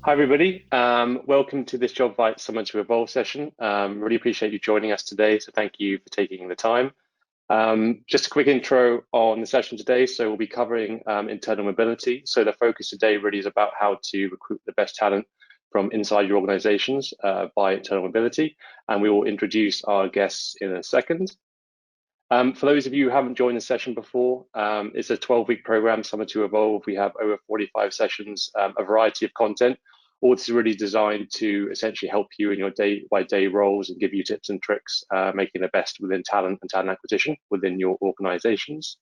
Hi, everybody. Welcome to this Jobvite Summer to Evolve session. Really appreciate you joining us today, so thank you for taking the time. Just a quick intro on the session today. So we'll be covering internal mobility. So the focus today really is about how to recruit the best talent from inside your organizations by internal mobility. And we will introduce our guests in a second. For those of you who haven't joined the session before, it's a 12-week program, Summer to Evolve. We have over 45 sessions, a variety of content. All this is really designed to essentially help you in your day-by-day roles and give you tips and tricks, making the best within talent and talent acquisition within your organizations.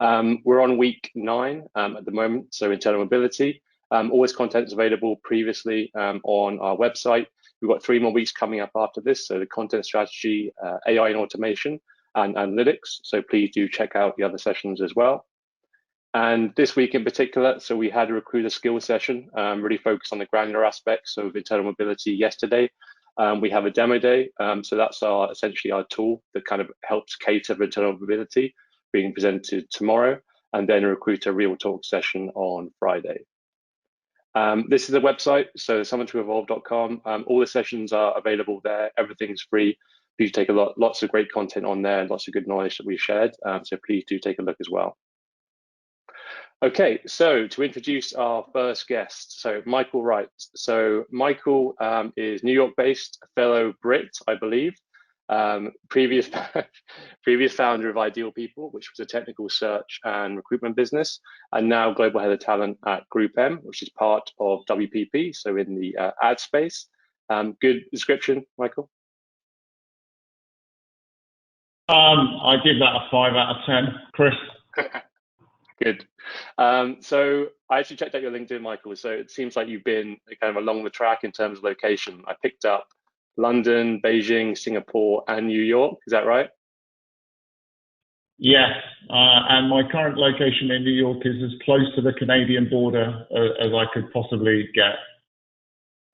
We're on week 9 at the moment, so internal mobility. All this content is available previously on our website. We've got 3 more weeks coming up after this, so the content strategy, AI and automation, and analytics. So please do check out the other sessions as well. And this week in particular, so we had a recruiter skills session, really focused on the granular aspects of internal mobility yesterday. We have a demo day, so that's essentially our tool that kind of helps cater for internal mobility being presented tomorrow, and then a recruiter real talk session on Friday. This is a website, so summertoevolve.com. All the sessions are available there. Everything's free. Please take lots of great content on there and lots of good knowledge that we've shared. So please do take a look as well. Okay, so to introduce our first guest, so Michael Wright. So Michael is New York-based, fellow Brit, I believe. Previous founder of Ideal People, which was a technical search and recruitment business, and now global head of talent at GroupM, which is part of WPP, so in the ad space. Good description, Michael? I give that a 5 out of 10, Chris. Good. So I actually checked out your LinkedIn, Michael. So it seems like you've been kind of along the track in terms of location. I picked up London, Beijing, Singapore, and New York. Is that right? Yes, and my current location in New York is as close to the Canadian border as I could possibly get.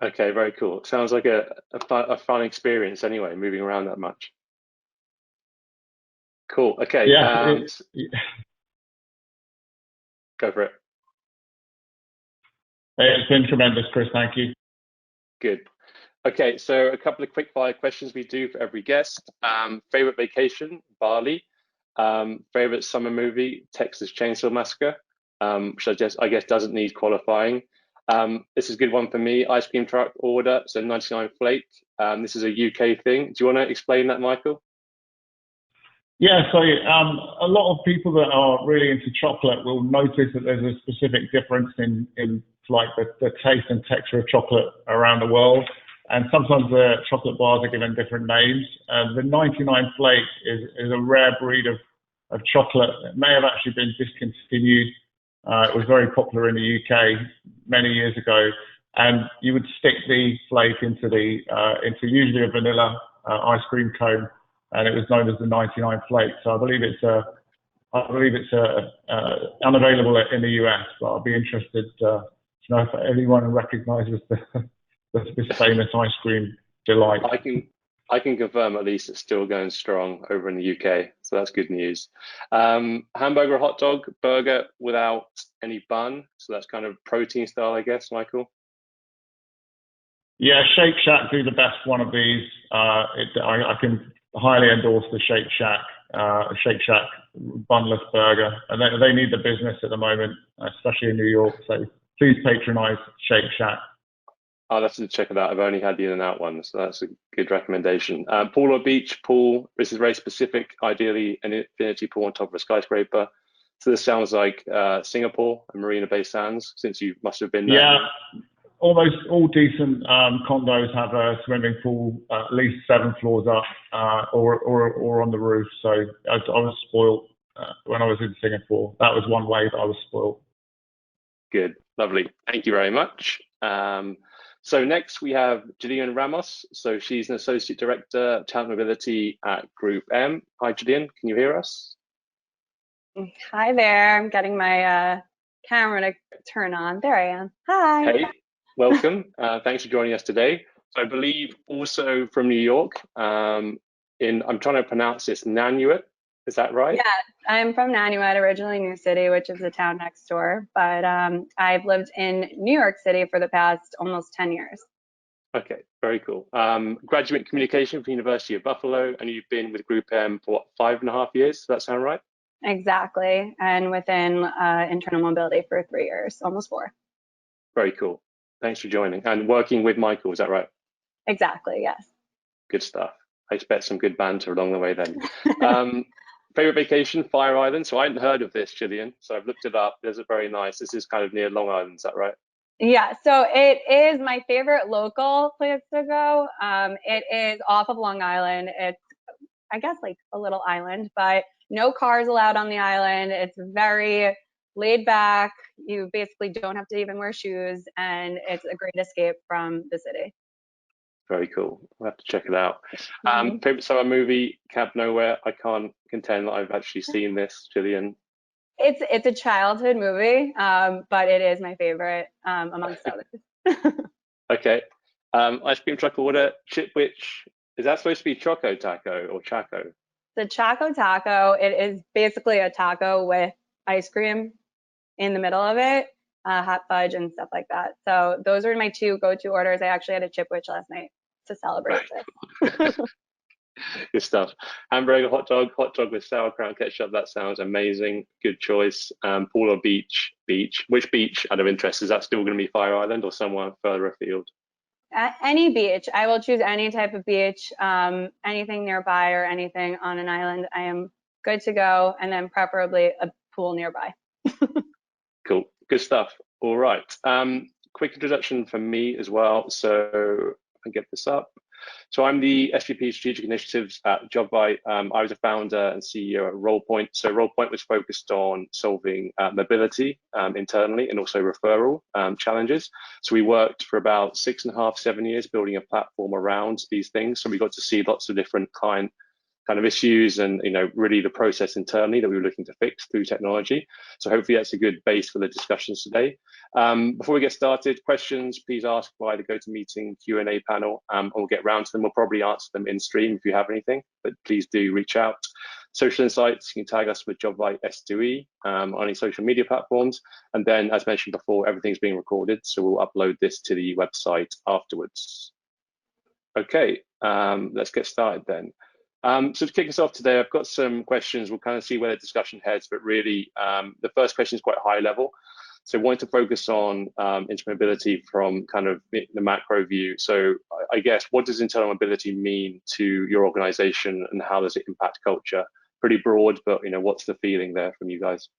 Okay, very cool. Sounds like a fun experience anyway, moving around that much. Cool. Okay. Yeah. Go for it. It's been tremendous, Chris. Thank you. Good. Okay, so a couple of quick fire questions we do for every guest. Favorite vacation, Bali. Favorite summer movie, Texas Chainsaw Massacre, which I guess doesn't need qualifying. This is a good one for me. Ice cream truck order, so 99 flake. This is a UK thing. Do you want to explain that, Michael? Yeah, so a lot of people that are really into chocolate will notice that there's a specific difference in like the taste and texture of chocolate around the world. And sometimes the chocolate bars are given different names. The 99 flake is a rare breed of chocolate. It may have actually been discontinued. It was very popular in the UK many years ago. And you would stick the flake into usually a vanilla ice cream cone, and it was known as the 99 flake. So I believe it's unavailable in the US, but I'll be interested to know if anyone recognizes this famous ice cream delight. I can confirm at least it's still going strong over in the UK, so that's good news. Hamburger, hot dog, burger without any bun, so that's kind of protein style, I guess, Michael. Yeah, Shake Shack do the best one of these. I can highly endorse the Shake Shack bunless burger, and they need the business at the moment, especially in New York. So please patronize Shake Shack. I'll have to check it out. I've only had the In-N-Out one, so that's a good recommendation. Pool or beach? Pool. This is very specific, ideally an infinity pool on top of a skyscraper. So this sounds like Singapore and Marina Bay Sands, since you must have been there. Yeah, almost all decent condos have a swimming pool at least 7 floors up or on the roof. So I was spoiled when I was in Singapore. That was one way that I was spoiled. Good, lovely. Thank you very much. So next we have Gillian Ramos. So she's an Associate Director, Talent Mobility at GroupM. Hi, Gillian, can you hear us? Hi there, I'm getting my camera to turn on. There I am. Hi. Hey, welcome. Thanks for joining us today. So I believe also from New York, I'm trying to pronounce this, Nanuet. Is that right? Yeah, I'm from Nanuet, originally New City, which is the town next door, but I've lived in New York City for the past almost 10 years. Okay, very cool. Graduate in communication from University of Buffalo, and you've been with GroupM for what, 5.5 years? Does that sound right? Exactly, and within internal mobility for 3 years, almost 4. Very cool. Thanks for joining. And working with Michael, is that right? Exactly, yes. Good stuff. I expect some good banter along the way then. Favorite vacation, Fire Island. So I hadn't heard of this, Gillian. So I've looked it up. There's a very nice. This is kind of near Long Island. Is that right? Yeah, so it is my favorite local place to go. It is off of Long Island. It's, I guess, like a little island, but no cars allowed on the island. It's very laid back. You basically don't have to even wear shoes, and it's a great escape from the city. Very cool. I'll have to check it out. Favorite summer movie, Camp Nowhere. I can't contend that I've actually seen this, Gillian. It's a childhood movie, but it is my favorite amongst others. Okay. Ice cream truck order, Chipwich. Is that supposed to be Choco Taco or Chaco? The Choco Taco, it is basically a taco with ice cream in the middle of it, hot fudge and stuff like that. So those are my 2 go-to orders. I actually had a Chipwich last night to celebrate this. Good stuff. Hamburger, hot dog with sauerkraut ketchup. That sounds amazing. Good choice. Pool or beach? Beach. Which beach, out of interest? Is that still going to be Fire Island or somewhere further afield? Any beach. I will choose any type of beach, anything nearby or anything on an island. I am good to go, and then preferably a pool nearby. Cool. Good stuff. All right. Quick introduction from me as well. So I can get this up. So I'm the SVP Strategic Initiatives at Jobvite. I was a founder and CEO at RollPoint. So RollPoint was focused on solving mobility internally and also referral challenges. So we worked for about 6.5, 7 years building a platform around these things. So we got to see lots of different client kind of issues and really the process internally that we were looking to fix through technology. So hopefully that's a good base for the discussions today. Before we get started, questions please ask by the GoToMeeting Q&A panel. We'll get round to them. We'll probably answer them in stream if you have anything, but please do reach out. Social insights, you can tag us with Jobvite S2E on any social media platforms. And then, as mentioned before, everything's being recorded, so we'll upload this to the website afterwards. Okay, let's get started then. So to kick us off today, I've got some questions. We'll kind of see where the discussion heads, but really the first question is quite high level. So I wanted to focus on intermobility from kind of the macro view. So I guess, what does internal mobility mean to your organization and how does it impact culture? Pretty broad, but what's the feeling there from you guys?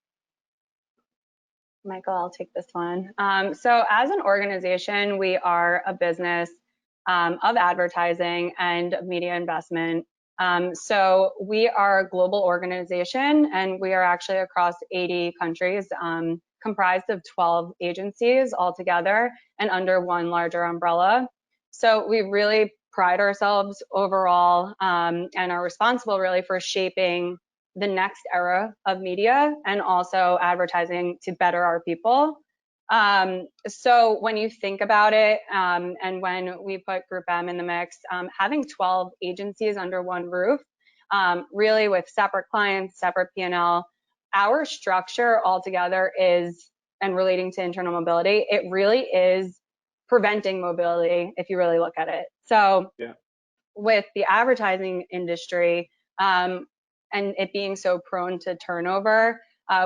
Michael, I'll take this one. So as an organization, we are a business of advertising and media investment. So we are a global organization, and we are actually across 80 countries, comprised of 12 agencies altogether and under one larger umbrella. So we really pride ourselves overall and are responsible really for shaping the next era of media and also advertising to better our people. So when you think about it, and when we put GroupM in the mix, having 12 agencies under one roof, really with separate clients, separate P&L, our structure altogether is, and relating to internal mobility, it really is preventing mobility if you really look at it. So yeah. With the advertising industry, and it being so prone to turnover,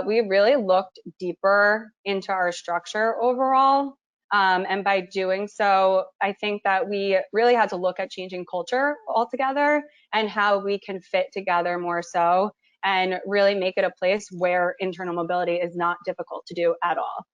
we really looked deeper into our structure overall. And by doing so, I think that we really had to look at changing culture altogether and how we can fit together more so and really make it a place where internal mobility is not difficult to do at all.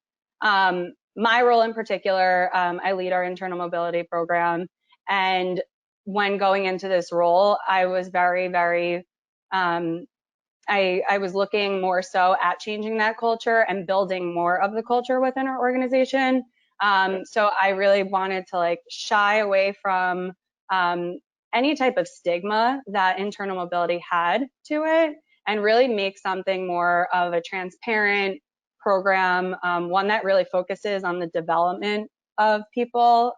My role in particular, I lead our internal mobility program. And when going into this role, I was very, very, I was looking more so at changing that culture and building more of the culture within our organization. So I really wanted to shy away from any type of stigma that internal mobility had to it and really make something more of a transparent program, one that really focuses on the development of people,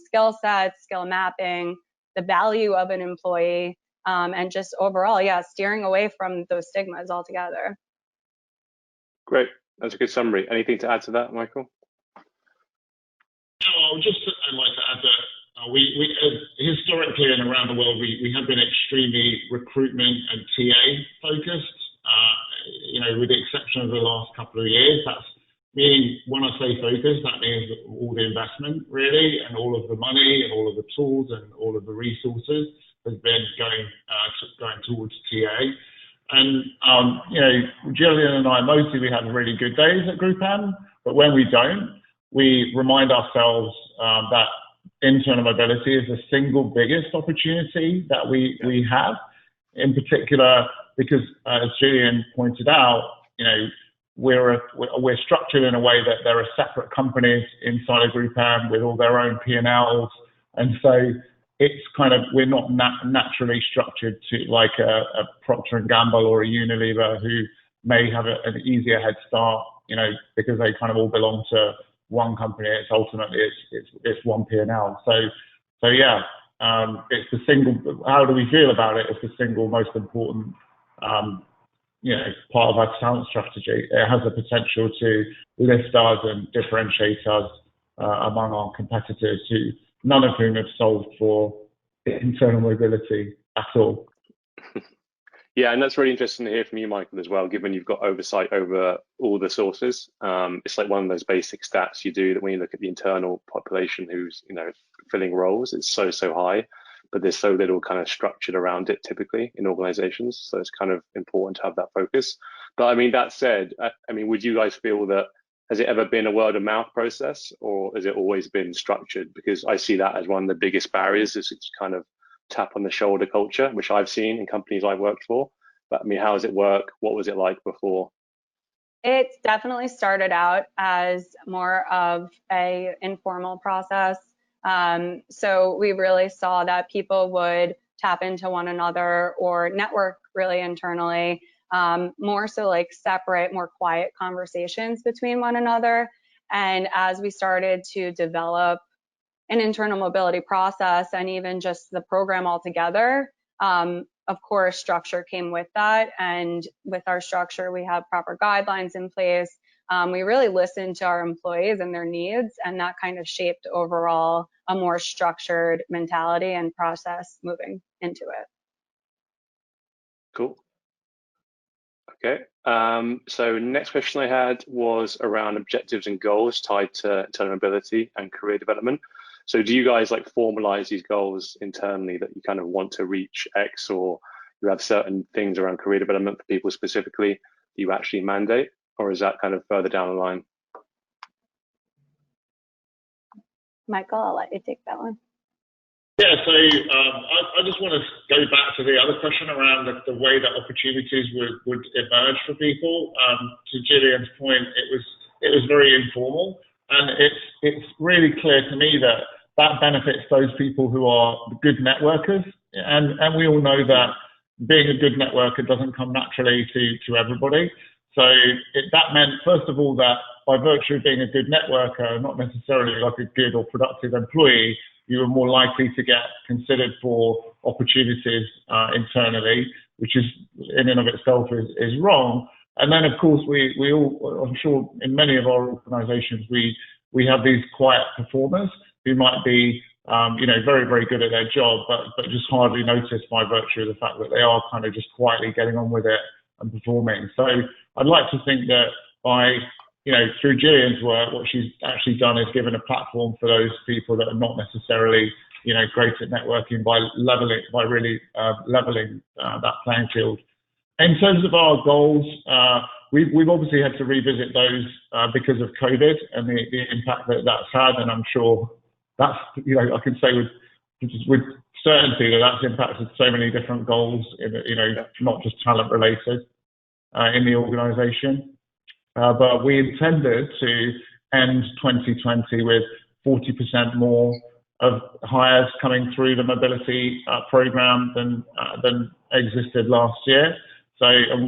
skill sets, skill mapping, the value of an employee, and just overall, yeah, steering away from those stigmas altogether. Great, that's a good summary. Anything to add to that, Michael? No, I would just like to add that we historically and around the world, we have been extremely recruitment and TA focused, with the exception of the last couple of years. That's meaning, when I say focused, that means that all the investment really, and all of the money and all of the tools and all of the resources has been going towards TA. And, Gillian and I, mostly we have really good days at GroupM, but when we don't, we remind ourselves that internal mobility is the single biggest opportunity that we have, in particular, because as Julian pointed out, we're structured in a way that there are separate companies inside of GroupM with all their own P&Ls, and so it's we're not naturally structured to like a Procter & Gamble or a Unilever, who may have an easier head start, because they kind of all belong to one company. It's ultimately it's one P&L. So yeah, it's the single. How do we feel about it? It's the single most important part of our talent strategy. It has the potential to lift us and differentiate us among our competitors, who none of whom have solved for internal mobility at all. Yeah, and that's really interesting to hear from you, Michael, as well, given you've got oversight over all the sources. It's like one of those basic stats you do that when you look at the internal population who's, filling roles, it's so high, but there's so little kind of structured around it typically in organizations. So it's kind of important to have that focus. But I mean, that said, would you guys feel that, has it ever been a word of mouth process, or has it always been structured? Because I see that as one of the biggest barriers, is it's kind of tap on the shoulder culture, which I've seen in companies I've worked for. But I mean, how does it work? What was it like before? It's definitely started out as more of a informal process. So we really saw that people would tap into one another or network really internally, more so like separate, more quiet conversations between one another. And as we started to develop an internal mobility process and even just the program altogether, of course, structure came with that. And with our structure, we have proper guidelines in place. We really listened to our employees and their needs, and that kind of shaped overall a more structured mentality and process moving into it. Cool. Okay. So next question I had was around objectives and goals tied to internal mobility and career development. So do you guys formalize these goals internally, that you kind of want to reach X, or you have certain things around career development for people specifically that you actually mandate, or is that kind of further down the line? Michael, I'll let you take that one. Yeah, so I just want to go back to the other question around the way that opportunities would emerge for people. To Gillian's point, it was very informal, and it's really clear to me that benefits those people who are good networkers, and we all know that being a good networker doesn't come naturally to everybody. So that meant, first of all, that by virtue of being a good networker, not necessarily like a good or productive employee, you were more likely to get considered for opportunities internally, which is in and of itself is wrong. And then, of course, we all, I'm sure in many of our organizations, we have these quiet performers who might be, very, very good at their job, but just hardly noticed by virtue of the fact that they are kind of just quietly getting on with it and performing. So I'd like to think that by, through Gillian's work, what she's actually done is given a platform for those people that are not necessarily, great at networking, by really leveling that playing field. In terms of our goals, we've obviously had to revisit those because of COVID and the impact that that's had, and I'm sure that's, I can say with certainty that that's impacted so many different goals, not just talent related in the organisation. But we intended to end 2020 with 40% more of hires coming through the mobility program than existed last year. So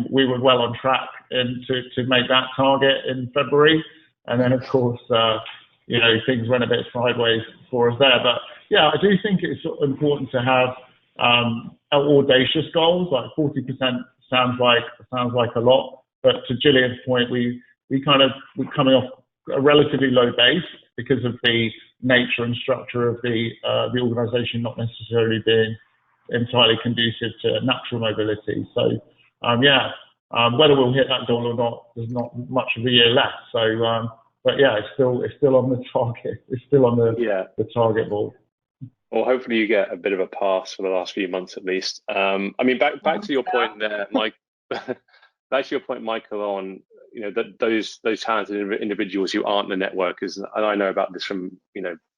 we were well on track to make that target in February. And then, of course, things went a bit sideways for us there. But yeah, I do think it's important to have audacious goals. Like 40% sounds like a lot, but to Gillian's point, we're coming off a relatively low base because of the nature and structure of the organisation not necessarily being entirely conducive to natural mobility. So whether we'll hit that goal or not, there's not much of a year left. So but yeah, it's still on the target. It's still on the target ball. Well, hopefully you get a bit of a pass for the last few months at least. I mean, back to your point there, Mike. Back to your point, Michael, on those talented individuals who aren't the networkers, and I know about this from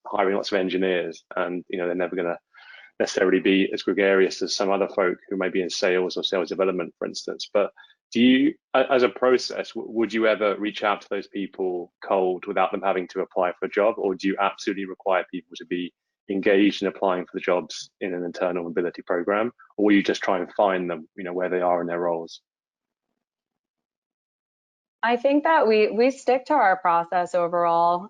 hiring lots of engineers, and they're never going to necessarily be as gregarious as some other folk who may be in sales or sales development, for instance. But do you, as a process, would you ever reach out to those people cold without them having to apply for a job, or do you absolutely require people to be engaged in applying for the jobs in an internal mobility program, or will you just try and find them, where they are in their roles? I think that we stick to our process overall.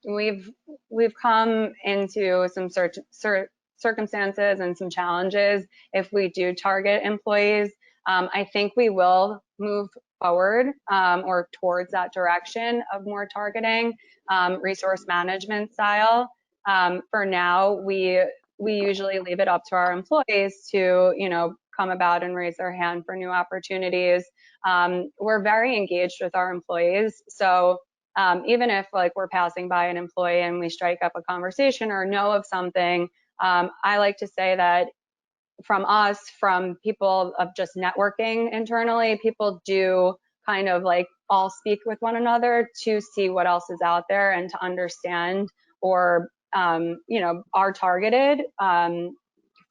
We've come into some circumstances and some challenges. If we do target employees, I think we will move forward or towards that direction of more targeting, resource management style. For now, we usually leave it up to our employees to come about and raise their hand for new opportunities. We're very engaged with our employees, so even if we're passing by an employee and we strike up a conversation or know of something, I like to say that from people of just networking internally, people do kind of all speak with one another to see what else is out there and to understand or are targeted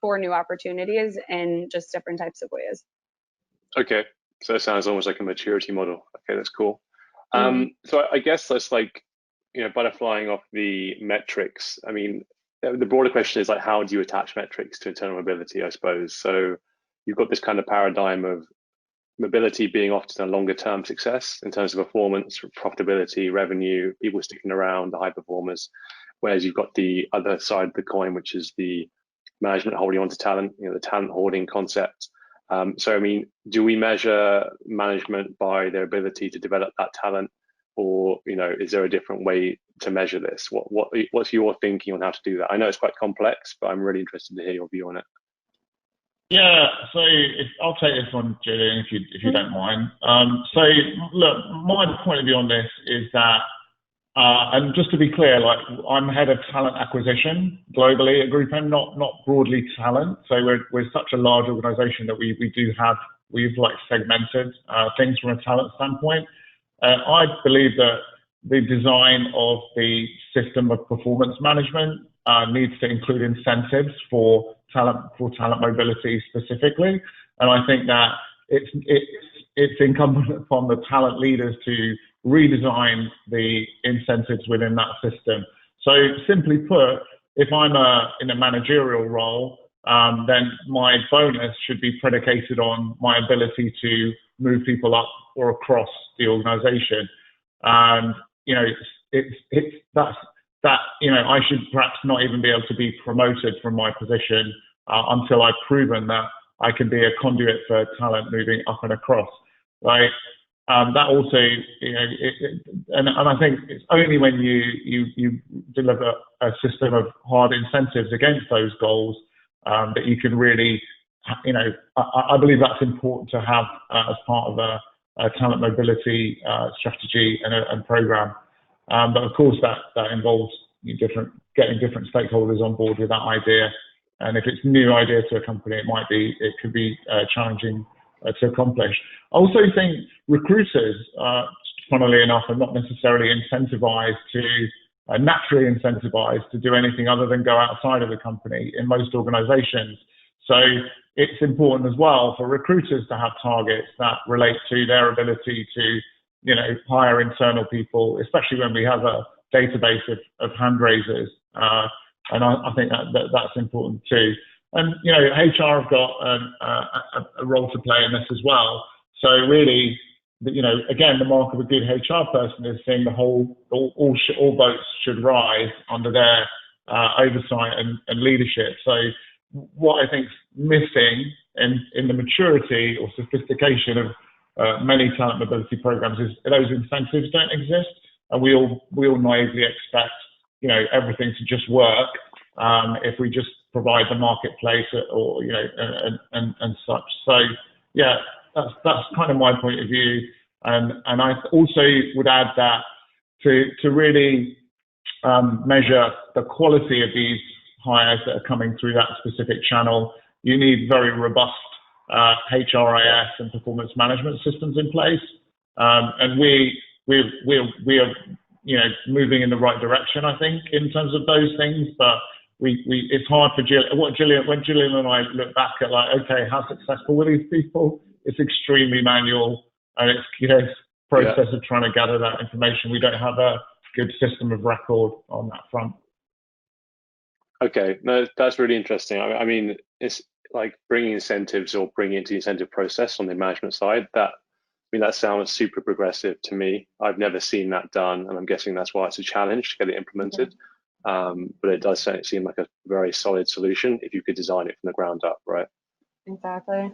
for new opportunities in just different types of ways. Okay, so it sounds almost like a maturity model. Okay, that's cool. So I guess that's butterflying off the metrics. I mean, the broader question is how do you attach metrics to internal mobility, I suppose? So you've got this kind of paradigm of mobility being often a longer term success in terms of performance, profitability, revenue, people sticking around, the high performers, whereas you've got the other side of the coin, which is the management holding on to talent, the talent hoarding concept. So, I mean, do we measure management by their ability to develop that talent, or is there a different way to measure this? What's your thinking on how to do that? I know it's quite complex, but I'm really interested to hear your view on it. Yeah, so I'll take this one, Julian, if you don't mind. So, look, my point of view on this is that, and just to be clear, I'm head of talent acquisition globally at GroupM, not broadly talent. So we're such a large organisation that we've segmented things from a talent standpoint. I believe that the design of the system of performance management needs to include incentives for talent mobility specifically, and I think that it's incumbent upon the talent leaders to redesign the incentives within that system. So simply put, if I'm in a managerial role, then my bonus should be predicated on my ability to move people up or across the organisation. And I should perhaps not even be able to be promoted from my position until I've proven that I can be a conduit for talent moving up and across, right? That also, and I think it's only when you deliver a system of hard incentives against those goals that you can really, I believe that's important to have as part of a talent mobility strategy and program. But of course, that involves getting different stakeholders on board with that idea. And if it's a new idea to a company, it could be challenging to accomplish. I also think recruiters, funnily enough, are not necessarily naturally incentivized to do anything other than go outside of the company in most organizations. So it's important as well for recruiters to have targets that relate to their ability to, hire internal people, especially when we have a database of hand raisers. And I think that's important too. And, HR have got a role to play in this as well. So really, again, the mark of a good HR person is seeing all boats should rise under their oversight and leadership. So what I think's missing in the maturity or sophistication of many talent mobility programs is those incentives don't exist, and we all naively expect everything to just work if we just provide the marketplace or and such. So yeah, that's kind of my point of view, and I also would add that to really measure the quality of these hires that are coming through that specific channel, you need very robust HRIS and performance management systems in place, and we're moving in the right direction, I think, in terms of those things. But it's hard for when Gillian and I look back at okay, how successful were these people? It's extremely manual, and it's process of trying to gather that information. We don't have a good system of record on that front. Okay, no, that's really interesting. I mean, it's like bringing incentives or bringing into the incentive process on the management side. That sounds super progressive to me. I've never seen that done, and I'm guessing that's why it's a challenge to get it implemented. But it does seem like a very solid solution if you could design it from the ground up, right? Exactly.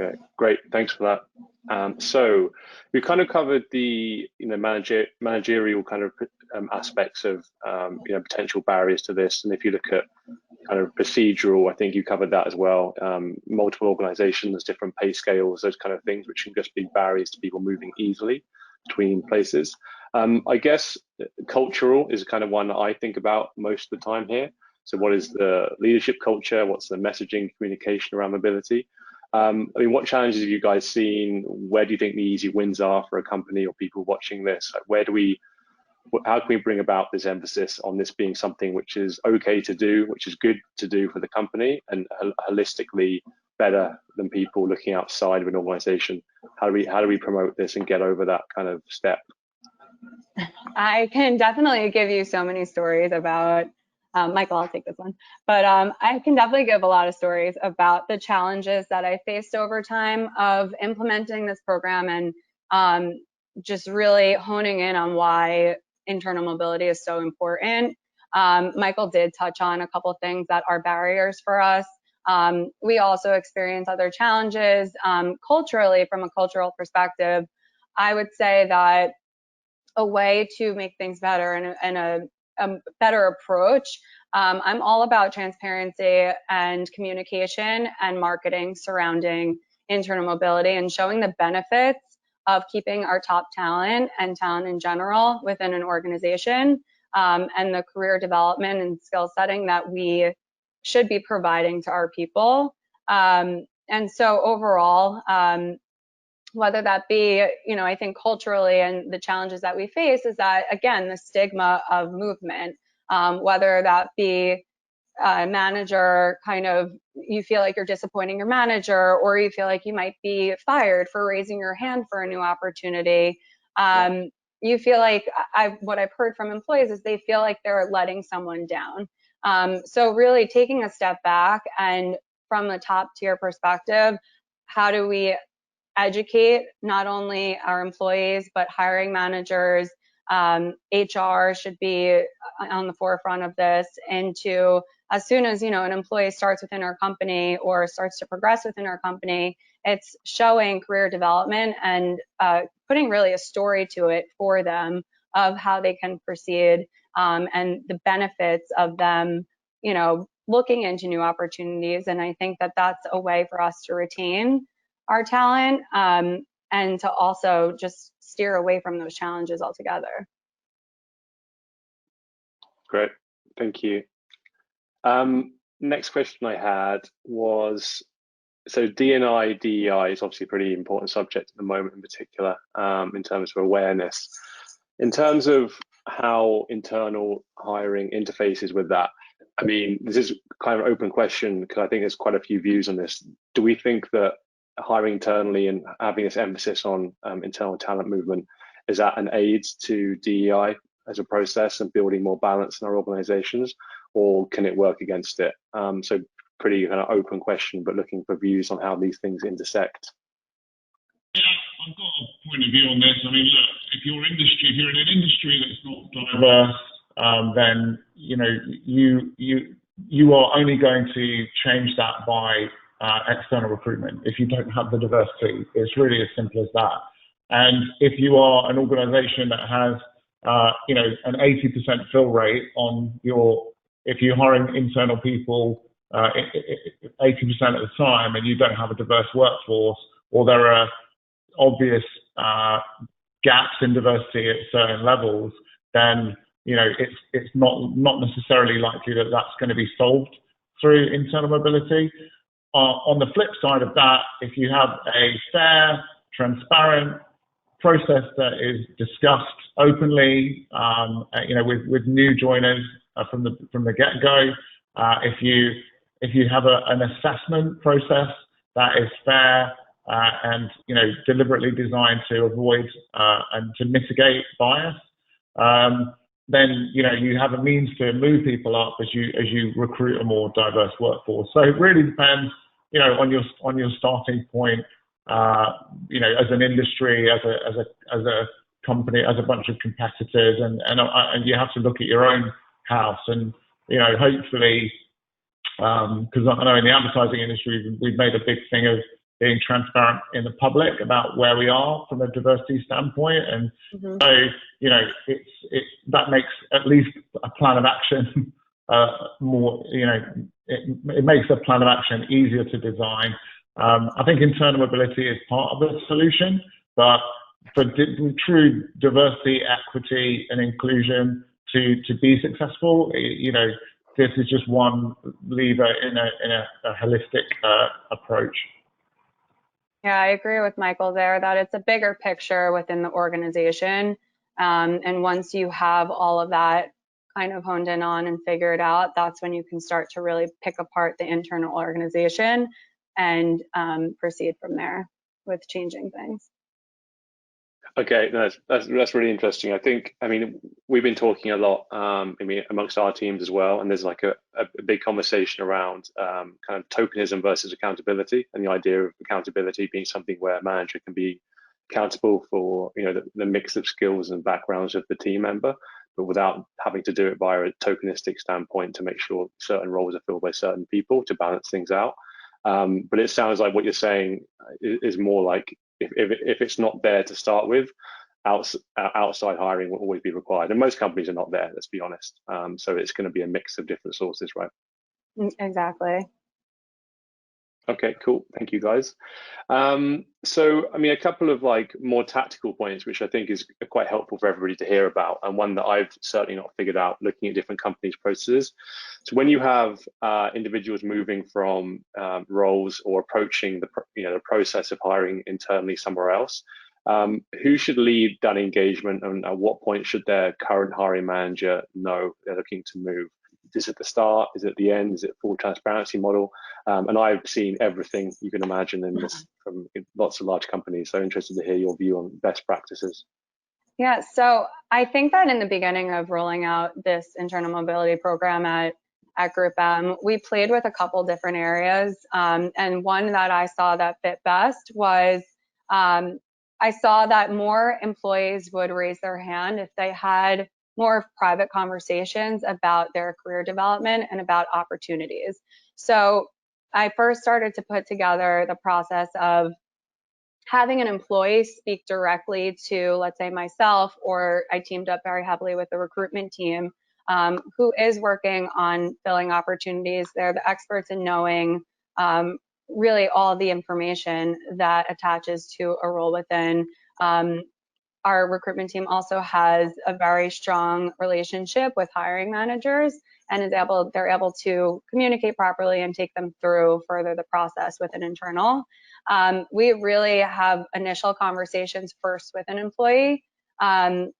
Okay, great. Thanks for that. So we kind of covered the managerial kind of aspects of potential barriers to this, and if you look at kind of procedural, I think you covered that as well. Multiple organizations, different pay scales, those kind of things, which can just be barriers to people moving easily between places. I guess cultural is kind of one that I think about most of the time here. So what is the leadership culture? What's the messaging, communication around mobility? I mean, what challenges have you guys seen? Where do you think the easy wins are for a company or people watching this? How can we bring about this emphasis on this being something which is okay to do, which is good to do for the company, and holistically better than people looking outside of an organization? How do we promote this and get over that kind of step? I can definitely give you so many stories about Michael, I'll take this one. But I can definitely give a lot of stories about the challenges that I faced over time of implementing this program, and just really honing in on why internal mobility is so important. Michael did touch on a couple of things that are barriers for us. We also experience other challenges culturally. From a cultural perspective, I would say that a way to make things better and a better approach. I'm all about transparency and communication and marketing surrounding internal mobility and showing the benefits of keeping our top talent and talent in general within an organization, and the career development and skill setting that we should be providing to our people. And so overall, whether that be, I think culturally, and the challenges that we face is that, again, the stigma of movement, whether that be a manager, kind of, you feel like you're disappointing your manager, or you feel like you might be fired for raising your hand for a new opportunity. You feel like, what I've heard from employees is they feel like they're letting someone down. So really taking a step back, and from the top tier perspective, how do we educate not only our employees, but hiring managers? HR should be on the forefront of this, into as soon as an employee starts within our company or starts to progress within our company, it's showing career development and putting really a story to it for them of how they can proceed, and the benefits of them looking into new opportunities. And I think that that's a way for us to retain our talent, and to also just steer away from those challenges altogether. Great, thank you. Next question I had was, so D&I, DEI is obviously a pretty important subject at the moment, in particular, in terms of awareness. In terms of how internal hiring interfaces with that, I mean, this is kind of an open question because I think there's quite a few views on this. Do we think that hiring internally and having this emphasis on internal talent movement, is that an aid to DEI as a process and building more balance in our organizations, or can it work against it? So pretty kind of open question, but looking for views on how these things intersect. Yeah, I've got a point of view on this. I mean, look, if you're in an industry that's not diverse, then you are only going to change that by external recruitment if you don't have the diversity. It's really as simple as that. And if you are an organization that has, an 80% fill rate on if you're hiring internal people 80% of the time and you don't have a diverse workforce, or there are obvious gaps in diversity at certain levels, then it's not necessarily likely that that's going to be solved through internal mobility. On the flip side of that, if you have a fair, transparent process that is discussed openly, with new joiners from the get-go, if you have an assessment process that is fair and deliberately designed to avoid and to mitigate bias, then you have a means to move people up as you recruit a more diverse workforce. So it really depends, on your starting point, as an industry, as a company, as a bunch of competitors, and you have to look at your own house, and hopefully, because I know in the advertising industry we've made a big thing of being transparent in the public about where we are from a diversity standpoint, and so that makes at least a plan of action more. It makes a plan of action easier to design. I think internal mobility is part of the solution, but for true diversity, equity, and inclusion to be successful, this is just one lever in a holistic approach. Yeah, I agree with Michael there that it's a bigger picture within the organization. And once you have all of that kind of honed in on and figured out, that's when you can start to really pick apart the internal organization and proceed from there with changing things. Okay, no, that's really interesting. I mean, we've been talking a lot, amongst our teams as well, and there's like a big conversation around kind of tokenism versus accountability, and the idea of accountability being something where a manager can be accountable for the mix of skills and backgrounds of the team member, but without having to do it via a tokenistic standpoint to make sure certain roles are filled by certain people to balance things out. But it sounds like what you're saying is more like if it's not there to start with, outside hiring will always be required. And most companies are not there, let's be honest. So it's going to be a mix of different sources, right? Exactly. Okay, cool. Thank you, guys. So, I mean, a couple of like more tactical points, which I think is quite helpful for everybody to hear about, and one that I've certainly not figured out looking at different companies' processes. So when you have individuals moving from roles or approaching the process of hiring internally somewhere else, who should lead that engagement, and at what point should their current hiring manager know they're looking to move? Is it the start? Is it the end? Is it full transparency model? And I've seen everything you can imagine in this from lots of large companies. So interested to hear your view on best practices. Yeah, so I think that in the beginning of rolling out this internal mobility program at GroupM, we played with a couple different areas. And one that I saw that fit best was I saw that more employees would raise their hand if they had more private conversations about their career development and about opportunities. So I first started to put together the process of having an employee speak directly to, let's say, myself, or I teamed up very heavily with the recruitment team who is working on filling opportunities. They're the experts in knowing really all the information that attaches to a role within. Our recruitment team also has a very strong relationship with hiring managers and they're able to communicate properly and take them through further the process with an internal. We really have initial conversations first with an employee and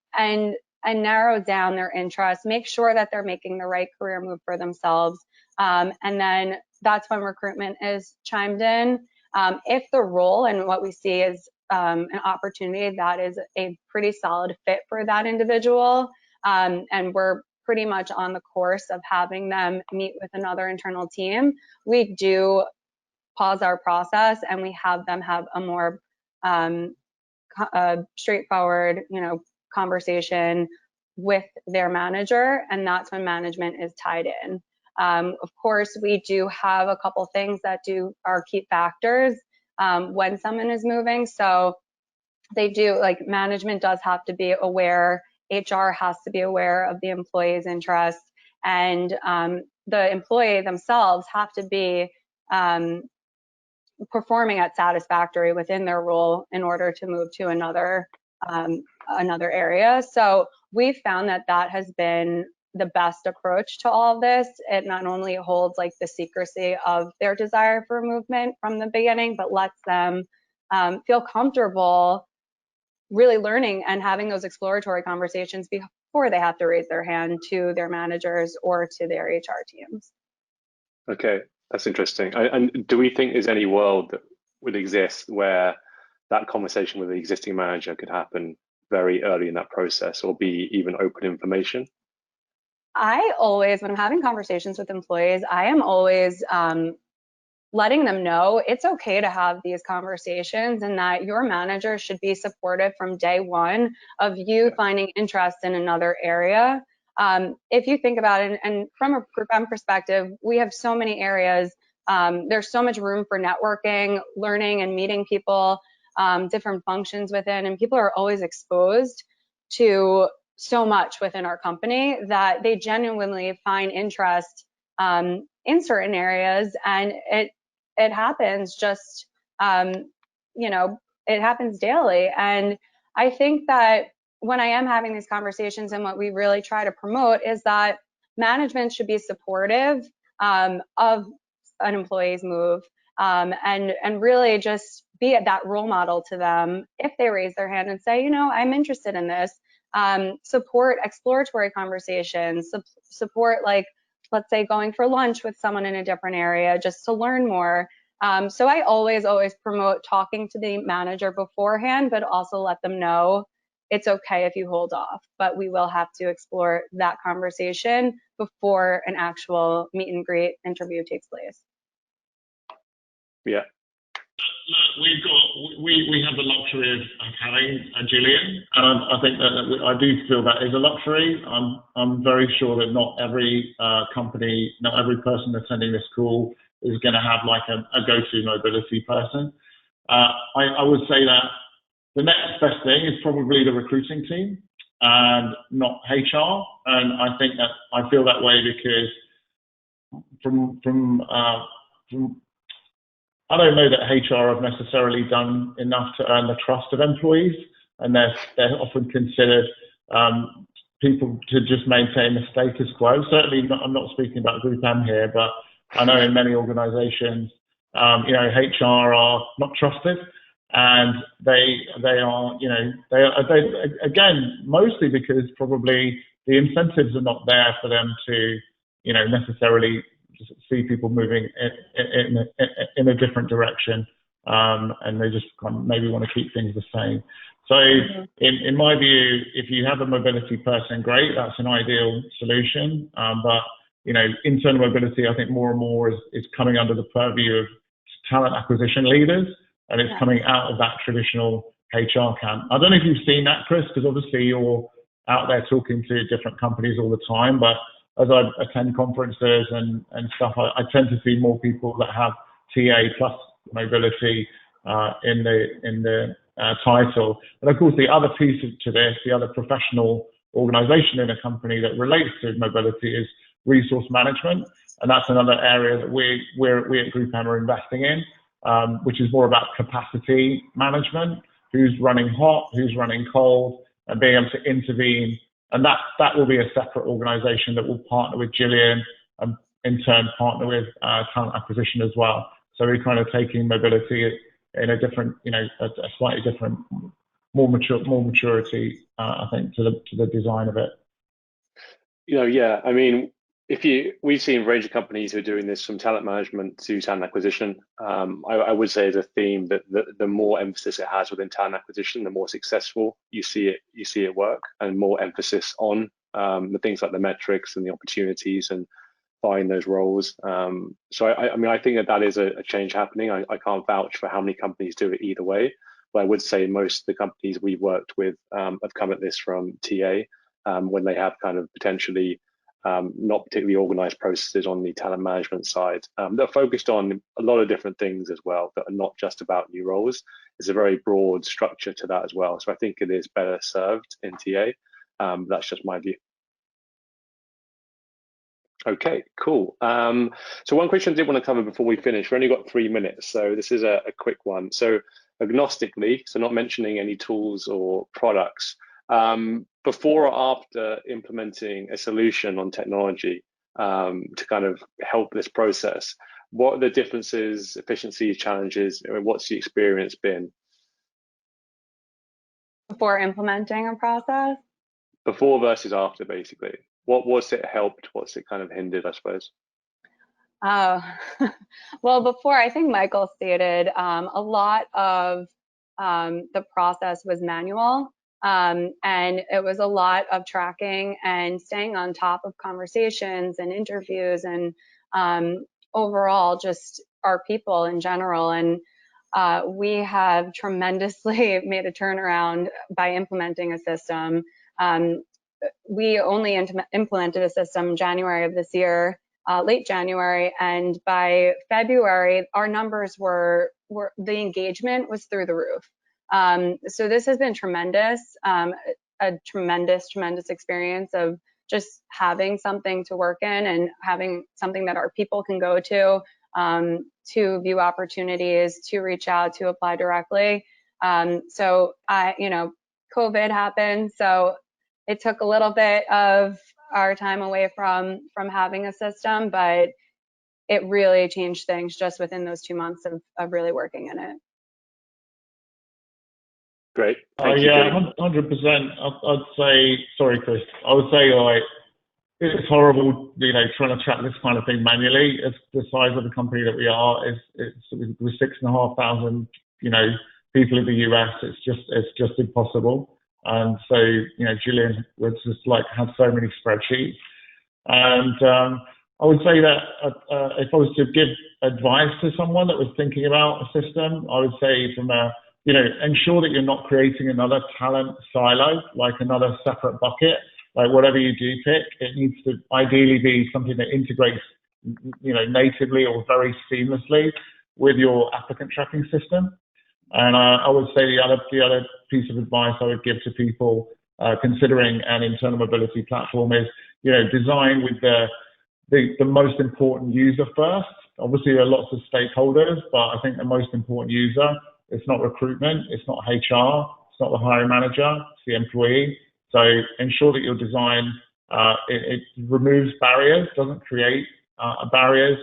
narrow down their interests, make sure that they're making the right career move for themselves. And then that's when recruitment is chimed in. If the role and what we see is an opportunity that is a pretty solid fit for that individual, and we're pretty much on the course of having them meet with another internal team, we do pause our process and we have them have a more straightforward, conversation with their manager, and that's when management is tied in. Of course, we do have a couple things that are key factors when someone is moving. So they do, like, management does have to be aware, HR has to be aware of the employee's interests, and the employee themselves have to be performing at satisfactory within their role in order to move to another area. So we've found that that has been the best approach to all of this. It not only holds like the secrecy of their desire for movement from the beginning, but lets them feel comfortable really learning and having those exploratory conversations before they have to raise their hand to their managers or to their HR teams. Okay, that's interesting. And do we think there's any world that would exist where that conversation with the existing manager could happen very early in that process, or be even open information? I always, when I'm having conversations with employees, I am always letting them know it's okay to have these conversations, and that your manager should be supportive from day one of you finding interest in another area. If you think about it, and from a GroupM perspective, we have so many areas. There's so much room for networking, learning, and meeting people, different functions within, and people are always exposed to so much within our company that they genuinely find interest in certain areas, and it happens just it happens daily. And I think that when I am having these conversations, and what we really try to promote is that management should be supportive of an employee's move, and really just be that role model to them if they raise their hand and say, I'm interested in this. Support exploratory conversations, support, like, let's say, going for lunch with someone in a different area just to learn more. So I always promote talking to the manager beforehand, but also let them know it's okay if you hold off, but we will have to explore that conversation before an actual meet and greet interview takes place. Yeah. We have the luxury of having a Gillian, and I think that I do feel that is a luxury. I'm very sure that not every company, not every person attending this call is going to have like a go-to mobility person. I would say that the next best thing is probably the recruiting team and not HR, and I think that I feel that way because from I don't know that HR have necessarily done enough to earn the trust of employees, and they're often considered people to just maintain the status quo. Certainly, I'm not speaking about GroupM here, but I know in many organisations, HR are not trusted, and they are, again, mostly because probably the incentives are not there for them to, necessarily see people moving in a different direction, and they just maybe want to keep things the same. So in my view, if you have a mobility person, great, that's an ideal solution. But internal mobility, I think more and more is coming under the purview of talent acquisition leaders, and it's coming out of that traditional HR camp. I don't know if you've seen that, Chris, because obviously you're out there talking to different companies all the time, but as I attend conferences and stuff, I tend to see more people that have TA plus mobility in the title. And of course, the other piece to this, the other professional organization in a company that relates to mobility is resource management. And that's another area that we at GroupM are investing in, which is more about capacity management, who's running hot, who's running cold, and being able to intervene. And that will be a separate organization that will partner with Gillian and in turn partner with talent acquisition as well. So we're kind of taking mobility in a different, a slightly different, more maturity, I think, to the design of it. Yeah. I mean, we've seen a range of companies who are doing this from talent management to talent acquisition. I would say as a theme that the more emphasis it has within talent acquisition, the more successful you see it work, and more emphasis on the things like the metrics and the opportunities and find those roles. So I think that is a change happening. I can't vouch for how many companies do it either way, but I would say most of the companies we've worked with have come at this from TA, when they have kind of potentially not particularly organized processes on the talent management side. They're focused on a lot of different things as well that are not just about new roles. There's a very broad structure to that as well. So I think it is better served in TA. That's just my view. Okay, cool. So one question I did want to cover before we finish, we've only got 3 minutes, so this is a quick one. So agnostically, so not mentioning any tools or products, before or after implementing a solution on technology to kind of help this process, what are the differences, efficiencies, challenges? I mean, what's the experience been? Before implementing a process? Before versus after, basically. What's it helped? What's it kind of hindered, I suppose? Oh, well, before, I think Michael stated, a lot of the process was manual, and it was a lot of tracking and staying on top of conversations and interviews and overall just our people in general. And we have tremendously made a turnaround by implementing a system. We only implemented a system in January of this year, late January, and by February, our numbers were the engagement was through the roof. So this has been tremendous, a tremendous experience of just having something to work in and having something that our people can go to view opportunities, to reach out, to apply directly. So COVID happened, so it took a little bit of our time away from having a system, but it really changed things just within those 2 months of really working in it. Great. Thank you. Yeah, 100%. I'd say, sorry, Chris, I would say like, it's horrible, trying to track this kind of thing manually. It's the size of the company that we are. With 6,500, people in the US, it's just impossible. And so, Julian was just like, had so many spreadsheets. And I would say that if I was to give advice to someone that was thinking about a system, I would say ensure that you're not creating another talent silo, like another separate bucket. Like whatever you do pick, it needs to ideally be something that integrates, natively or very seamlessly with your applicant tracking system. And I would say the other piece of advice I would give to people considering an internal mobility platform is, design with the most important user first. Obviously, there are lots of stakeholders, but I think the most important user, it's not recruitment, it's not HR, it's not the hiring manager, it's the employee. So ensure that your design, it removes barriers, doesn't create barriers.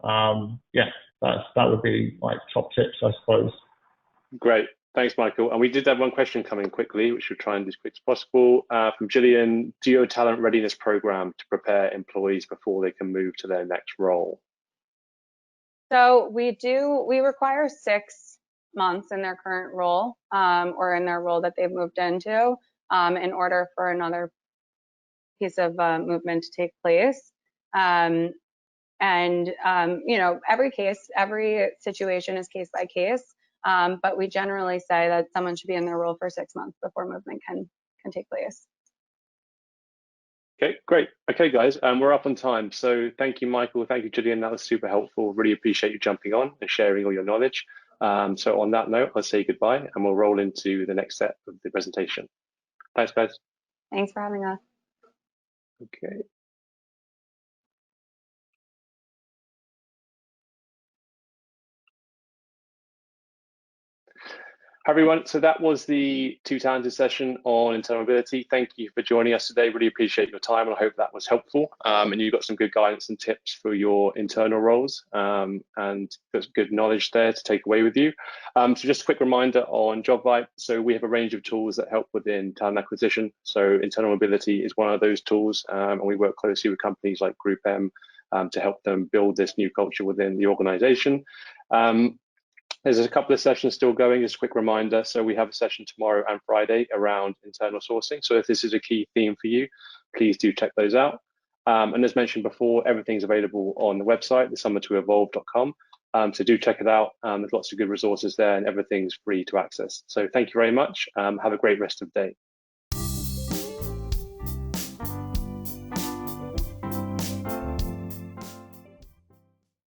That would be like top tips, I suppose. Great. Thanks, Michael. And we did have one question coming quickly, which we'll try and do as quick as possible. From Gillian, do you have a talent readiness program to prepare employees before they can move to their next role? So we require 6 months in their current role or in their role that they've moved into in order for another piece of movement to take place. Every situation is case by case, but we generally say that someone should be in their role for 6 months before movement can take place. Okay, great. Okay, guys, we're up on time. So thank you, Michael. Thank you, Julian. That was super helpful. Really appreciate you jumping on and sharing all your knowledge. So on that note, I'll say goodbye and we'll roll into the next set of the presentation. Thanks, guys. Thanks for having us. Okay. Hi, everyone. So that was the Two Talented session on internal mobility. Thank you for joining us today. Really appreciate your time, and I hope that was helpful. And you got some good guidance and tips for your internal roles, and there's good knowledge there to take away with you. So just a quick reminder on Jobvite. So we have a range of tools that help within talent acquisition. So internal mobility is one of those tools, and we work closely with companies like GroupM to help them build this new culture within the organization. There's a couple of sessions still going, just a quick reminder. So we have a session tomorrow and Friday around internal sourcing. So if this is a key theme for you, please do check those out. And as mentioned before, everything's available on the website, thesummertoevolve.com. So do check it out. There's lots of good resources there and everything's free to access. So thank you very much. Have a great rest of the day.